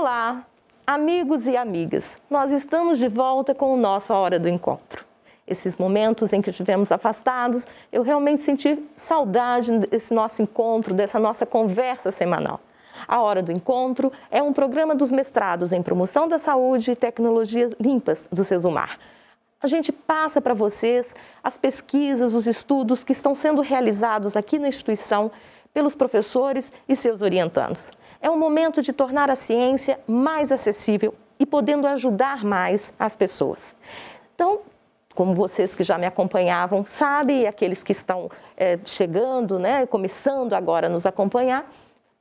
Olá, amigos e amigas. Nós estamos de volta com o nosso A Hora do Encontro. Esses momentos em que estivemos afastados, eu realmente senti saudade desse nosso encontro, dessa nossa conversa semanal. A Hora do Encontro é um programa dos mestrados em Promoção da Saúde e Tecnologias Limpas do Sesumar. A gente passa para vocês as pesquisas, os estudos que estão sendo realizados aqui na instituição pelos professores e seus orientandos. É um momento de tornar a ciência mais acessível e podendo ajudar mais as pessoas. Então, como vocês que já me acompanhavam sabem, e aqueles que estão chegando, começando agora a nos acompanhar,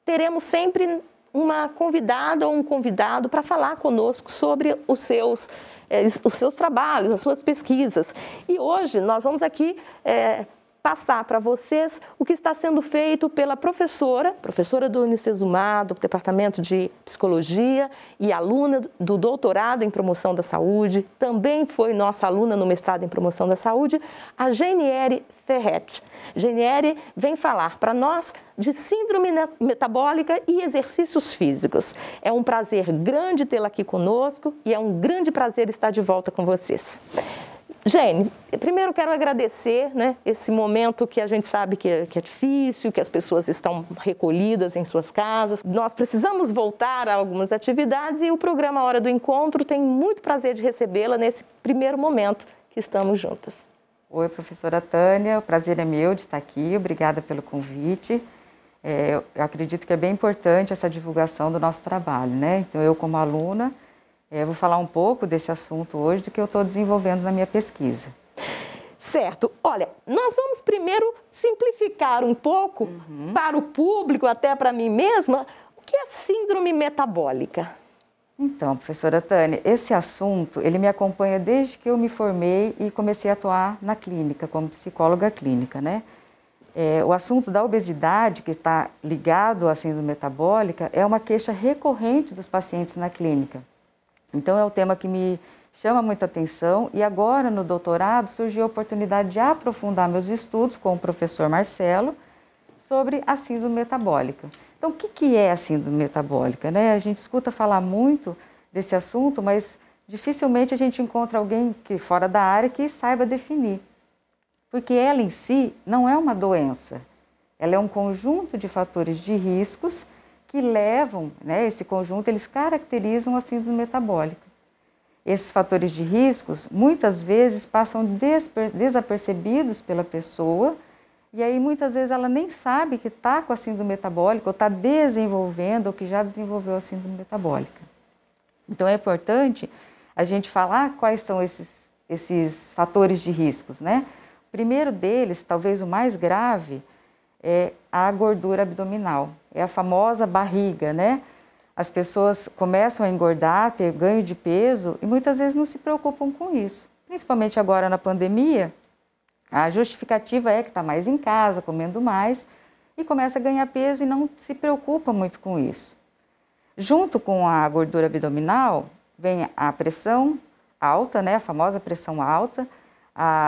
teremos sempre uma convidada ou um convidado para falar conosco sobre os seus trabalhos, as suas pesquisas. E hoje nós vamos aqui passar para vocês o que está sendo feito pela professora do Unicesumar, do Departamento de Psicologia e aluna do doutorado em Promoção da Saúde, também foi nossa aluna no mestrado em Promoção da Saúde, a Geniere Ferretti. Geniere vem falar para nós de síndrome metabólica e exercícios físicos. É um prazer grande tê-la aqui conosco e é um grande prazer estar de volta com vocês. Gene, primeiro quero agradecer esse momento que a gente sabe que é difícil, que as pessoas estão recolhidas em suas casas. Nós precisamos voltar a algumas atividades e o programa Hora do Encontro tem muito prazer de recebê-la nesse primeiro momento que estamos juntas. Oi, professora Tânia, o prazer é meu de estar aqui, obrigada pelo convite. Eu acredito que é bem importante essa divulgação do nosso trabalho, Então, eu como aluna, vou falar um pouco desse assunto hoje, do que eu estou desenvolvendo na minha pesquisa. Certo. Olha, nós vamos primeiro simplificar um pouco para o público, até para mim mesma, o que é síndrome metabólica? Então, professora Tânia, esse assunto, ele me acompanha desde que eu me formei e comecei a atuar na clínica, como psicóloga clínica, O assunto da obesidade, que está ligado à síndrome metabólica, é uma queixa recorrente dos pacientes na clínica. Então, é um tema que me chama muita atenção e agora, no doutorado, surgiu a oportunidade de aprofundar meus estudos com o professor Marcelo sobre a síndrome metabólica. Então, o que é a síndrome metabólica? A gente escuta falar muito desse assunto, mas dificilmente a gente encontra alguém fora da área que saiba definir. Porque ela em si não é uma doença, ela é um conjunto de fatores de riscos que levam, esse conjunto, eles caracterizam a síndrome metabólica. Esses fatores de riscos, muitas vezes, passam desapercebidos pela pessoa, e aí muitas vezes ela nem sabe que está com a síndrome metabólica, ou está desenvolvendo, ou que já desenvolveu a síndrome metabólica. Então é importante a gente falar quais são esses fatores de riscos, O primeiro deles, talvez o mais grave, é a gordura abdominal, é a famosa barriga, As pessoas começam a engordar, ter ganho de peso e muitas vezes não se preocupam com isso. Principalmente agora na pandemia, a justificativa é que está mais em casa, comendo mais e começa a ganhar peso e não se preocupa muito com isso. Junto com a gordura abdominal vem a pressão alta, a famosa pressão alta.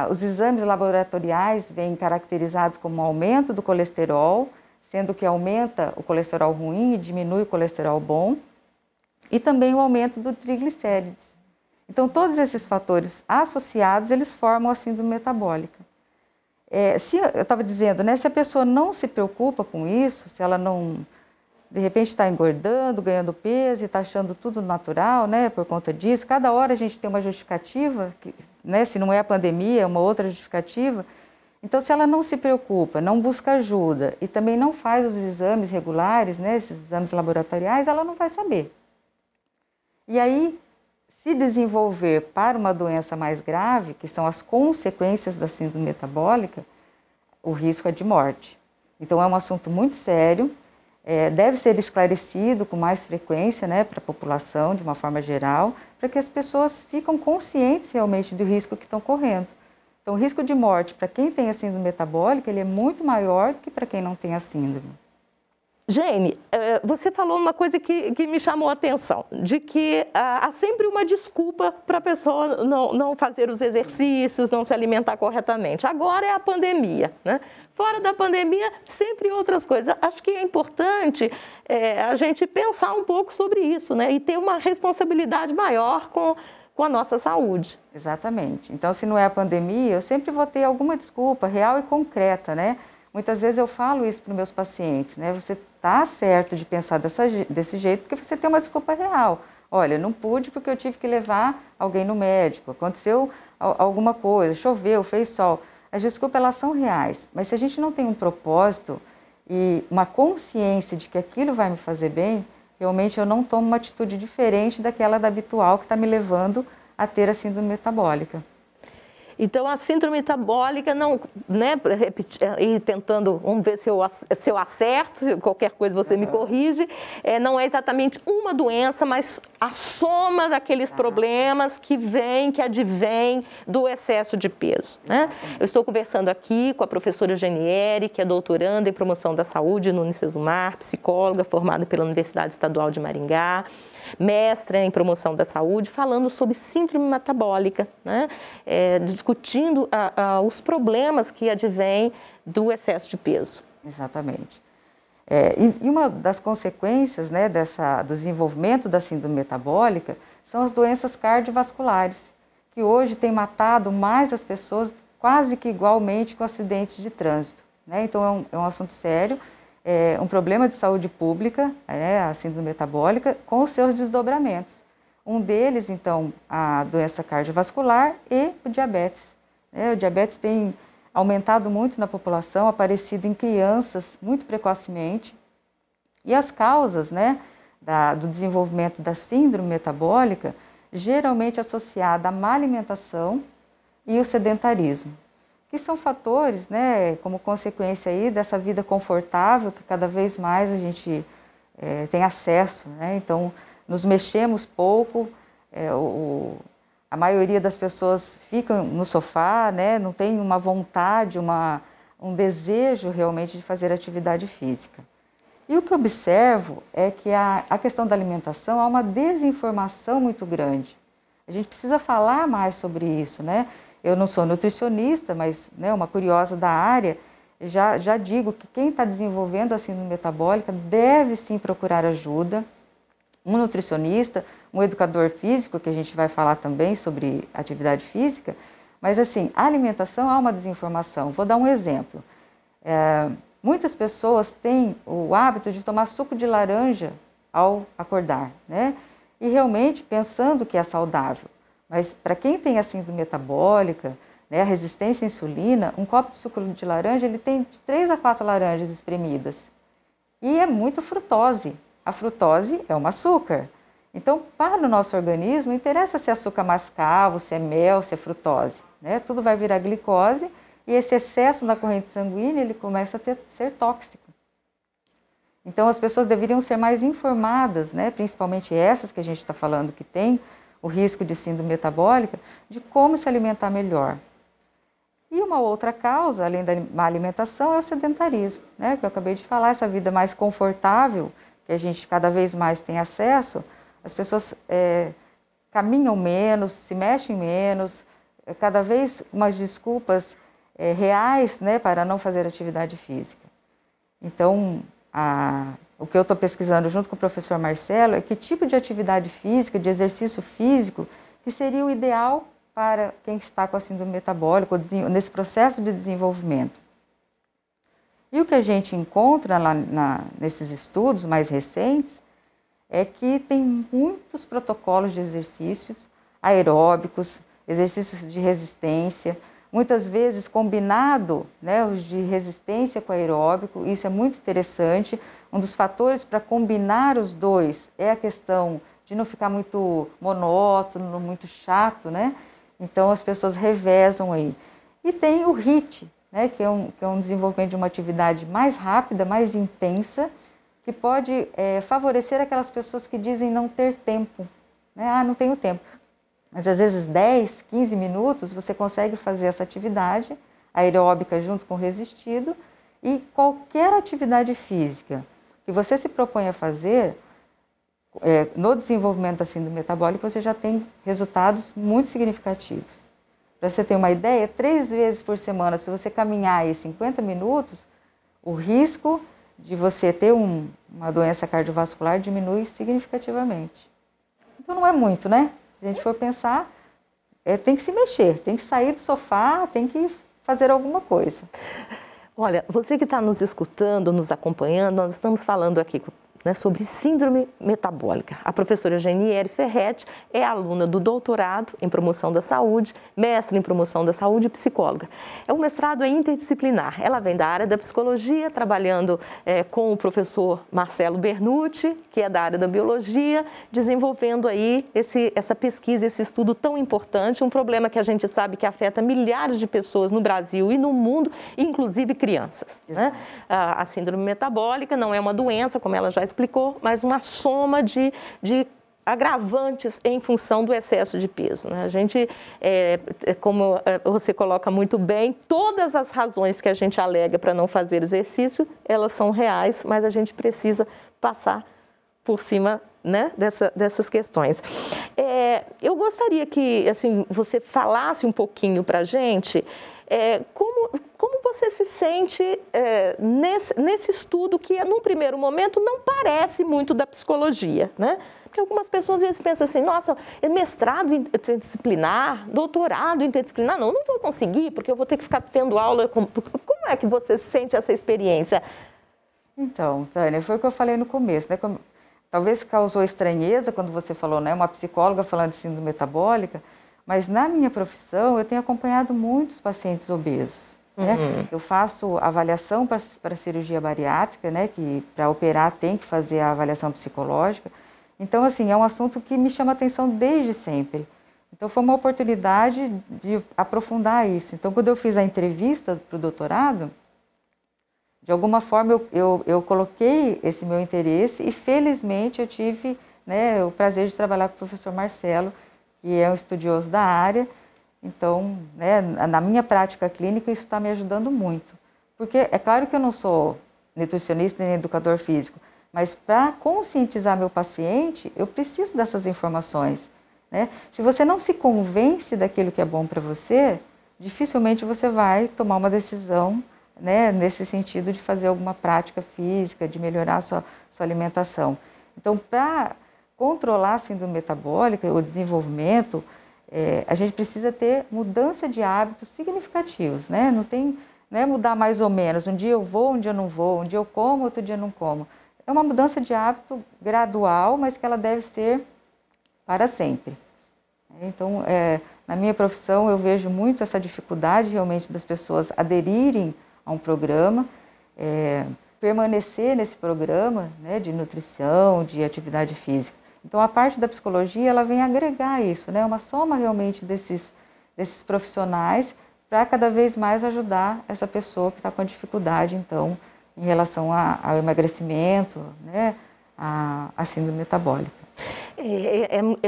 Os exames laboratoriais vêm caracterizados como aumento do colesterol, sendo que aumenta o colesterol ruim e diminui o colesterol bom, e também o aumento do triglicérides. Então, todos esses fatores associados, eles formam a síndrome metabólica. Eu estava dizendo, se a pessoa não se preocupa com isso, se ela não, de repente, está engordando, ganhando peso e está achando tudo natural, por conta disso, cada hora a gente tem uma justificativa, se não é a pandemia, é uma outra justificativa. Então, se ela não se preocupa, não busca ajuda e também não faz os exames regulares, esses exames laboratoriais, ela não vai saber. E aí, se desenvolver para uma doença mais grave, que são as consequências da síndrome metabólica, o risco é de morte. Então, é um assunto muito sério, deve ser esclarecido com mais frequência para a população, de uma forma geral, para que as pessoas fiquem conscientes realmente do risco que estão correndo. Então, o risco de morte para quem tem a síndrome metabólica ele é muito maior do que para quem não tem a síndrome. Jane, você falou uma coisa que me chamou a atenção, de que há sempre uma desculpa para a pessoa não fazer os exercícios, não se alimentar corretamente. Agora é a pandemia, né? Fora da pandemia, sempre outras coisas. Acho que é importante a gente pensar um pouco sobre isso, né? E ter uma responsabilidade maior com a nossa saúde. Exatamente. Então, se não é a pandemia, eu sempre vou ter alguma desculpa real e concreta, né? Muitas vezes eu falo isso para os meus pacientes, né? Você está certo de pensar desse jeito porque você tem uma desculpa real. Olha, não pude porque eu tive que levar alguém no médico, aconteceu alguma coisa, choveu, fez sol. As desculpas, elas são reais, mas se a gente não tem um propósito e uma consciência de que aquilo vai me fazer bem, realmente eu não tomo uma atitude diferente daquela da habitual que está me levando a ter a síndrome metabólica. Então, a síndrome metabólica, não, né, e tentando, vamos ver se eu acerto, se qualquer coisa você me corrige, não é exatamente uma doença, mas a soma daqueles problemas que advêm do excesso de peso, né? Eu estou conversando aqui com a professora Janiere, que é doutoranda em promoção da saúde no Unicesumar, psicóloga formada pela Universidade Estadual de Maringá, mestra em promoção da saúde, falando sobre síndrome metabólica, né? Discutindo os problemas que advêm do excesso de peso. Exatamente. E uma das consequências, né, do desenvolvimento da síndrome metabólica são as doenças cardiovasculares, que hoje têm matado mais as pessoas quase que igualmente com acidentes de trânsito, né? Então é um assunto sério. Um problema de saúde pública, a síndrome metabólica, com os seus desdobramentos. Um deles, então, a doença cardiovascular e o diabetes. O diabetes tem aumentado muito na população, aparecido em crianças muito precocemente. E as causas, né, do desenvolvimento da síndrome metabólica, geralmente associada à má alimentação e o sedentarismo, que são fatores, né, como consequência aí dessa vida confortável que cada vez mais a gente tem acesso, né? Então, nos mexemos pouco, a maioria das pessoas ficam no sofá, né, não tem uma vontade, um desejo realmente de fazer atividade física. E o que eu observo é que a questão da alimentação há uma desinformação muito grande. A gente precisa falar mais sobre isso, né? Eu não sou nutricionista, mas, né, uma curiosa da área, já digo que quem está desenvolvendo a síndrome metabólica deve sim procurar ajuda. Um nutricionista, um educador físico, que a gente vai falar também sobre atividade física, mas assim, a alimentação há uma desinformação. Vou dar um exemplo. Muitas pessoas têm o hábito de tomar suco de laranja ao acordar, né? E realmente pensando que é saudável. Mas para quem tem a síndrome metabólica, né, a resistência à insulina, um copo de suco de laranja, ele tem de 3 a 4 laranjas espremidas. E é muita frutose. A frutose é um açúcar. Então, para o nosso organismo, não interessa se é açúcar mascavo, se é mel, se é frutose, né? Tudo vai virar glicose e esse excesso na corrente sanguínea, ele começa a ser tóxico. Então, as pessoas deveriam ser mais informadas, né, principalmente essas que a gente está falando que tem o risco de síndrome metabólica, de como se alimentar melhor. E uma outra causa, além da má alimentação, é o sedentarismo, né? Que eu acabei de falar, essa vida mais confortável, que a gente cada vez mais tem acesso, as pessoas caminham menos, se mexem menos, cada vez umas desculpas reais, né, para não fazer atividade física. Então, o que eu estou pesquisando junto com o professor Marcelo é que tipo de atividade física, de exercício físico, que seria o ideal para quem está com a síndrome metabólica, nesse processo de desenvolvimento. E o que a gente encontra lá nesses estudos mais recentes é que tem muitos protocolos de exercícios aeróbicos, exercícios de resistência, muitas vezes combinado, né, os de resistência com aeróbico. Isso é muito interessante. Um dos fatores para combinar os dois é a questão de não ficar muito monótono, muito chato, né? Então as pessoas revezam aí. E tem o HIIT, né, que é um desenvolvimento de uma atividade mais rápida, mais intensa, que pode favorecer aquelas pessoas que dizem não ter tempo, né? Não tenho tempo. Mas às vezes 10, 15 minutos você consegue fazer essa atividade aeróbica junto com o resistido, e qualquer atividade física que você se propõe a fazer, no desenvolvimento da síndrome metabólica, você já tem resultados muito significativos. Para você ter uma ideia, 3 vezes por semana, se você caminhar aí 50 minutos, o risco de você ter uma doença cardiovascular diminui significativamente. Então não é muito, né? Se a gente for pensar, tem que se mexer, tem que sair do sofá, tem que fazer alguma coisa. Olha, você que está nos escutando, nos acompanhando, nós estamos falando aqui, né, sobre síndrome metabólica. A professora Geniere Ferretti é aluna do doutorado em promoção da saúde, mestre em promoção da saúde e psicóloga. O mestrado é interdisciplinar. Ela vem da área da psicologia, trabalhando com o professor Marcelo Bernucci, que é da área da biologia, desenvolvendo aí essa pesquisa, esse estudo tão importante, um problema que a gente sabe que afeta milhares de pessoas no Brasil e no mundo, inclusive crianças. Né? A síndrome metabólica não é uma doença, como ela já explicou, mas uma soma de agravantes em função do excesso de peso. Né? A gente, como você coloca muito bem, todas as razões que a gente alega para não fazer exercício, elas são reais, mas a gente precisa passar por cima, né, dessas questões. Eu gostaria que assim, você falasse um pouquinho para a gente como você se sente nesse estudo que, num primeiro momento, não parece muito da psicologia, né? Porque algumas pessoas às vezes pensam assim, nossa, mestrado interdisciplinar, doutorado interdisciplinar, não vou conseguir, porque eu vou ter que ficar tendo aula. Como é que você sente essa experiência? Então, Tânia, foi o que eu falei no começo, né? Talvez causou estranheza quando você falou, né? Uma psicóloga falando de síndrome metabólica, mas na minha profissão eu tenho acompanhado muitos pacientes obesos. Né? Eu faço avaliação para cirurgia bariátrica, né? Que para operar tem que fazer a avaliação psicológica. Então, assim, é um assunto que me chama atenção desde sempre. Então, foi uma oportunidade de aprofundar isso. Então, quando eu fiz a entrevista para o doutorado, de alguma forma eu coloquei esse meu interesse e, felizmente, eu tive, né, o prazer de trabalhar com o professor Marcelo, que é um estudioso da área. Então, né, na minha prática clínica, isso está me ajudando muito. Porque é claro que eu não sou nutricionista nem educador físico, mas para conscientizar meu paciente, eu preciso dessas informações. Né? Se você não se convence daquilo que é bom para você, dificilmente você vai tomar uma decisão, né, nesse sentido de fazer alguma prática física, de melhorar a sua alimentação. Então, para controlar a síndrome metabólica, o desenvolvimento, a gente precisa ter mudança de hábitos significativos, né? Não é mudar mais ou menos, um dia eu vou, um dia eu não vou, um dia eu como, outro dia eu não como. É uma mudança de hábito gradual, mas que ela deve ser para sempre. Então, na minha profissão, eu vejo muito essa dificuldade realmente das pessoas aderirem a um programa, permanecer nesse programa, né, de nutrição, de atividade física. Então, a parte da psicologia, ela vem agregar isso, né, uma soma realmente desses profissionais para cada vez mais ajudar essa pessoa que está com a dificuldade, então, em relação ao emagrecimento, né, a síndrome metabólica.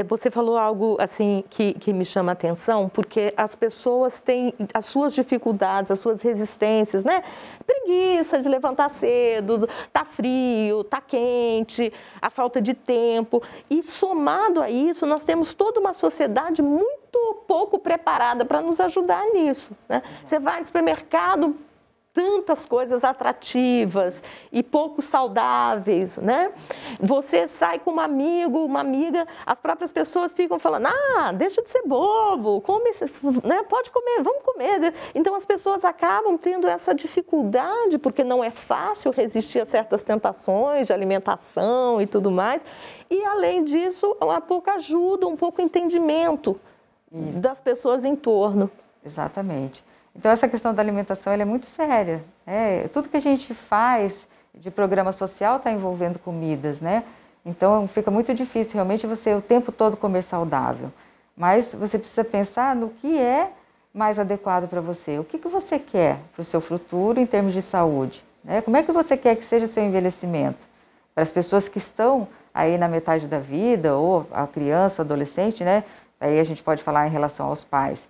Você falou algo assim que me chama a atenção, porque as pessoas têm as suas dificuldades, as suas resistências, né? Preguiça de levantar cedo, tá frio, tá quente, a falta de tempo. E somado a isso, nós temos toda uma sociedade muito pouco preparada para nos ajudar nisso, né? Você vai no supermercado, tantas coisas atrativas e pouco saudáveis, né? Você sai com um amigo, uma amiga, as próprias pessoas ficam falando, deixa de ser bobo, come, né? Pode comer, vamos comer. Então as pessoas acabam tendo essa dificuldade, porque não é fácil resistir a certas tentações de alimentação e tudo mais. E além disso, uma pouca ajuda, um pouco entendimento das pessoas em torno. Exatamente. Então, essa questão da alimentação ela é muito séria. Né? Tudo que a gente faz de programa social está envolvendo comidas, né? Então, fica muito difícil realmente você o tempo todo comer saudável. Mas você precisa pensar no que é mais adequado para você. O que você quer para o seu futuro em termos de saúde? Né? Como é que você quer que seja o seu envelhecimento? Para as pessoas que estão aí na metade da vida, ou a criança, o adolescente, né? Aí a gente pode falar em relação aos pais.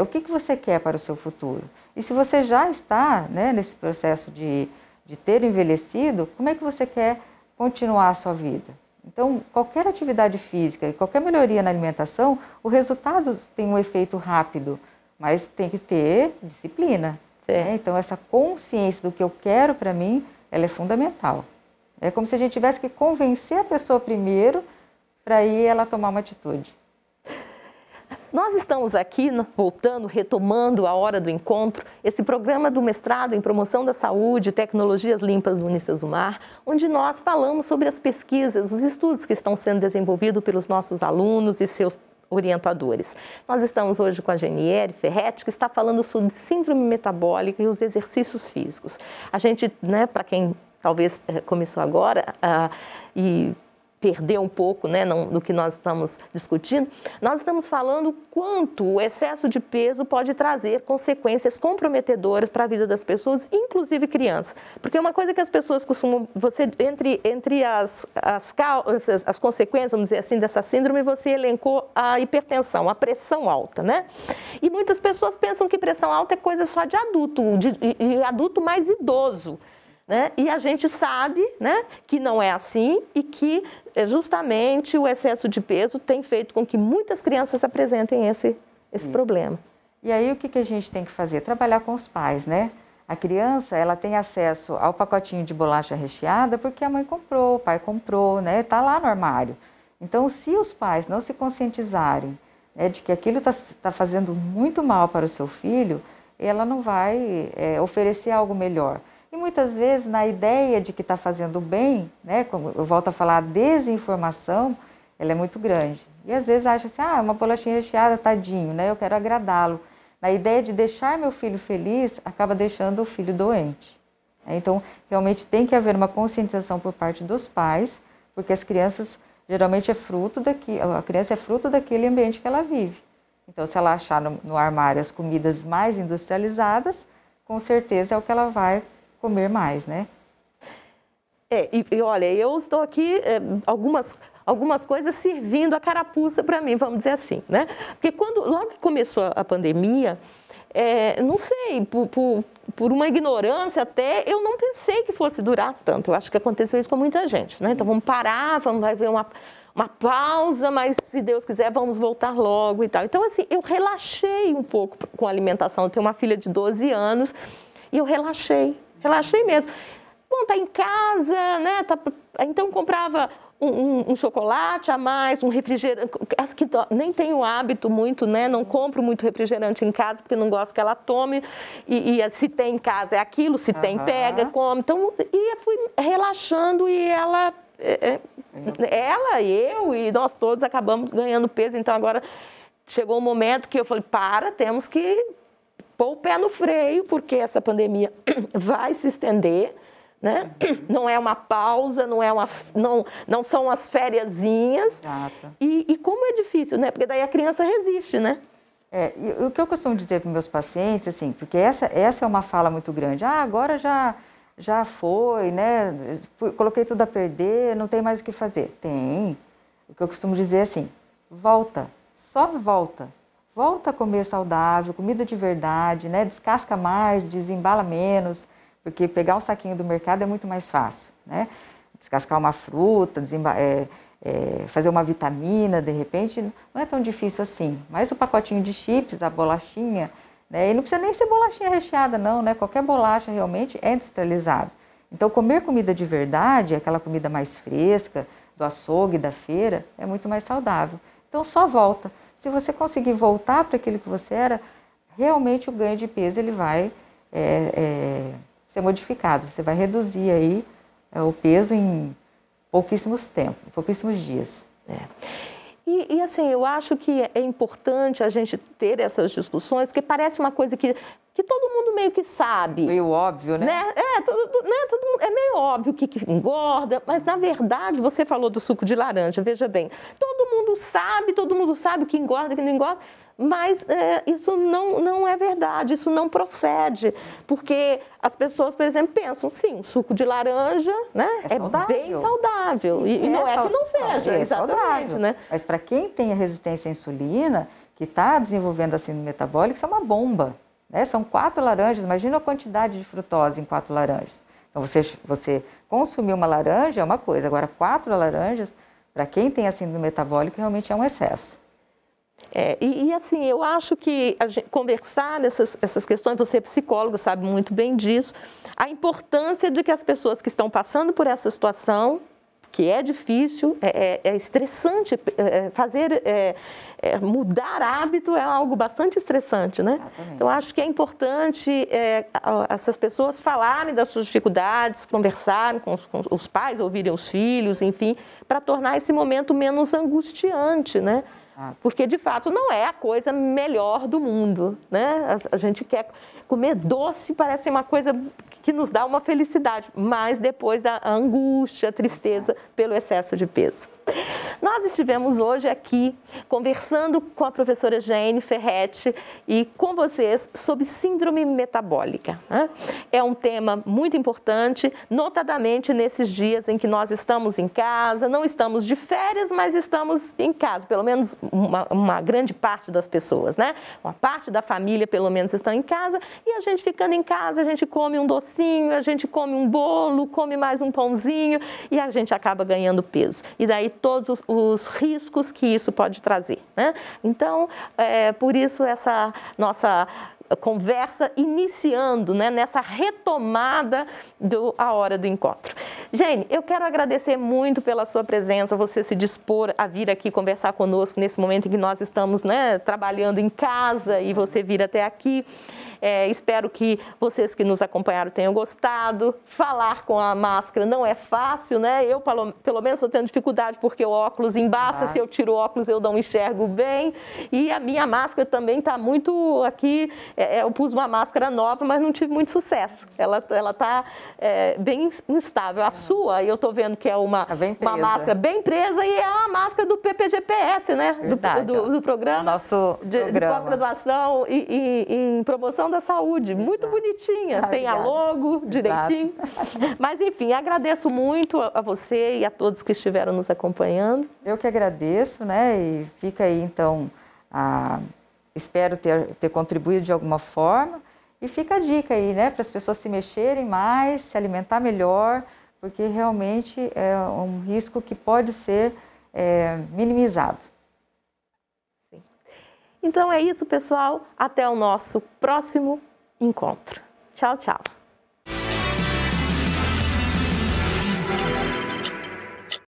O que você quer para o seu futuro? E se você já está, né, nesse processo de de ter envelhecido, como é que você quer continuar a sua vida? Então, qualquer atividade física e qualquer melhoria na alimentação, o resultado tem um efeito rápido, mas tem que ter disciplina. Né? Então, essa consciência do que eu quero para mim, ela é fundamental. É como se a gente tivesse que convencer a pessoa primeiro para aí ela tomar uma atitude. Nós estamos aqui, voltando, retomando a Hora do Encontro, esse programa do mestrado em Promoção da Saúde e Tecnologias Limpas do Unicesumar, onde nós falamos sobre as pesquisas, os estudos que estão sendo desenvolvidos pelos nossos alunos e seus orientadores. Nós estamos hoje com a Geniere Ferretti, que está falando sobre síndrome metabólica e os exercícios físicos. A gente, né, para quem talvez começou agora e perdeu um pouco, né, do que nós estamos discutindo, nós estamos falando quanto o excesso de peso pode trazer consequências comprometedoras para a vida das pessoas, inclusive crianças. Porque uma coisa que as pessoas costumam, entre as consequências, vamos dizer assim, dessa síndrome, você elencou a hipertensão, a pressão alta, né? E muitas pessoas pensam que pressão alta é coisa só de adulto, de adulto mais idoso. Né? E a gente sabe, né, que não é assim e que justamente o excesso de peso tem feito com que muitas crianças apresentem esse problema. E aí o que a gente tem que fazer? Trabalhar com os pais, né? A criança, ela tem acesso ao pacotinho de bolacha recheada porque a mãe comprou, o pai comprou, né? Tá lá no armário. Então, se os pais não se conscientizarem, né, de que aquilo tá fazendo muito mal para o seu filho, ela não vai oferecer algo melhor. E muitas vezes, na ideia de que está fazendo bem, né, como eu volto a falar, a desinformação, ela é muito grande. E às vezes acha assim, uma bolachinha recheada, tadinho, né, eu quero agradá-lo. Na ideia de deixar meu filho feliz, acaba deixando o filho doente. Então, realmente tem que haver uma conscientização por parte dos pais, porque as crianças, geralmente, a criança é fruto daquele ambiente que ela vive. Então, se ela achar no armário as comidas mais industrializadas, com certeza é o que ela vai comer mais, né? E olha, eu estou aqui, algumas coisas servindo a carapuça para mim, vamos dizer assim, né? Porque logo que começou a pandemia, não sei, por uma ignorância até, eu não pensei que fosse durar tanto. Eu acho que aconteceu isso com muita gente, né? Então vamos parar, vai ver uma pausa, mas se Deus quiser vamos voltar logo e tal. Então assim, eu relaxei um pouco com a alimentação. Eu tenho uma filha de 12 anos e eu relaxei mesmo. Bom, tá em casa, né? Então comprava um chocolate a mais, um refrigerante. As que nem tenho hábito muito, né? Não compro muito refrigerante em casa porque não gosto que ela tome. E se tem em casa é aquilo, se tem pega, come. Então, fui relaxando e ela, eu e nós todos acabamos ganhando peso. Então agora chegou um momento que eu falei, temos que pôr o pé no freio, porque essa pandemia vai se estender, né? Não é uma pausa, não são as fériasinhas. Exato. E como é difícil, né? Porque daí a criança resiste, né? E o que eu costumo dizer para meus pacientes, assim, porque essa é uma fala muito grande. agora já foi, né? Coloquei tudo a perder, não tem mais o que fazer. Tem. O que eu costumo dizer é assim, volta, só volta. Volta a comer saudável, comida de verdade, né? Descasca mais, desembala menos, porque pegar um saquinho do mercado é muito mais fácil, né? Descascar uma fruta, fazer uma vitamina, de repente, não é tão difícil assim. Mas o pacotinho de chips, a bolachinha, né? E não precisa nem ser bolachinha recheada, não, né? Qualquer bolacha realmente é industrializada. Então, comer comida de verdade, aquela comida mais fresca, do açougue, da feira, é muito mais saudável. Então, só volta. Se você conseguir voltar para aquilo que você era, realmente o ganho de peso ele vai ser modificado. Você vai reduzir aí o peso em pouquíssimos dias. E assim, eu acho que é importante a gente ter essas discussões, porque parece uma coisa que todo mundo meio que sabe. Meio óbvio, né? Todo mundo, é meio óbvio que engorda, mas na verdade, você falou do suco de laranja, veja bem, todo mundo sabe o que engorda, o que não engorda, mas isso não é verdade, isso não procede, porque as pessoas, por exemplo, pensam, sim, o suco de laranja, né, é bem saudável, e não é que não seja, exatamente, saudável, né? Mas para quem tem a resistência à insulina, que está desenvolvendo a síndrome metabólica, isso é uma bomba, né? São 4 laranjas, imagina a quantidade de frutose em 4 laranjas. Então, você consumir uma laranja é uma coisa, agora 4 laranjas, para quem tem a síndrome metabólica, realmente é um excesso. Assim, eu acho que conversar essas questões, você é psicólogo, sabe muito bem disso, a importância de que as pessoas que estão passando por essa situação, que é difícil, é estressante, mudar hábito é algo bastante estressante, né? Exatamente. Então, acho que é importante essas pessoas falarem das suas dificuldades, conversarem com os pais, ouvirem os filhos, enfim, para tornar esse momento menos angustiante, né? Porque, de fato, não é a coisa melhor do mundo, né? A gente quer comer doce, parece uma coisa que nos dá uma felicidade, mas depois a angústia, a tristeza pelo excesso de peso. Nós estivemos hoje aqui conversando com a professora Jane Ferretti e com vocês sobre síndrome metabólica, né? É um tema muito importante, notadamente nesses dias em que nós estamos em casa, não estamos de férias, mas estamos em casa, pelo menos uma grande parte das pessoas, né? Uma parte da família, pelo menos, estão em casa, e a gente ficando em casa, a gente come um docinho, a gente come um bolo, come mais um pãozinho e a gente acaba ganhando peso. E daí todos os riscos que isso pode trazer, né? Então, por isso essa nossa conversa iniciando, né, nessa retomada a hora do encontro. Jane, eu quero agradecer muito pela sua presença, você se dispor a vir aqui conversar conosco nesse momento em que nós estamos, né, trabalhando em casa e você vir até aqui. Espero que vocês que nos acompanharam tenham gostado. Falar com a máscara não é fácil, né? Eu, pelo menos, estou tendo dificuldade porque o óculos embaça. Se eu tiro o óculos, eu não enxergo bem. E a minha máscara também está muito aqui. Eu pus uma máscara nova, mas não tive muito sucesso. Ela está bem instável. A sua, eu estou vendo que é uma máscara bem presa e é a máscara do PPGPS, né? Do programa. Nosso de pós-graduação e em promoção da saúde, muito bonitinha, tem a logo direitinho. Mas enfim, agradeço muito a você e a todos que estiveram nos acompanhando. Eu que agradeço, né? E fica aí então, espero ter contribuído de alguma forma. E fica a dica aí, né? Para as pessoas se mexerem mais, se alimentar melhor, porque realmente é um risco que pode ser minimizado. Então é isso, pessoal. Até o nosso próximo encontro. Tchau, tchau.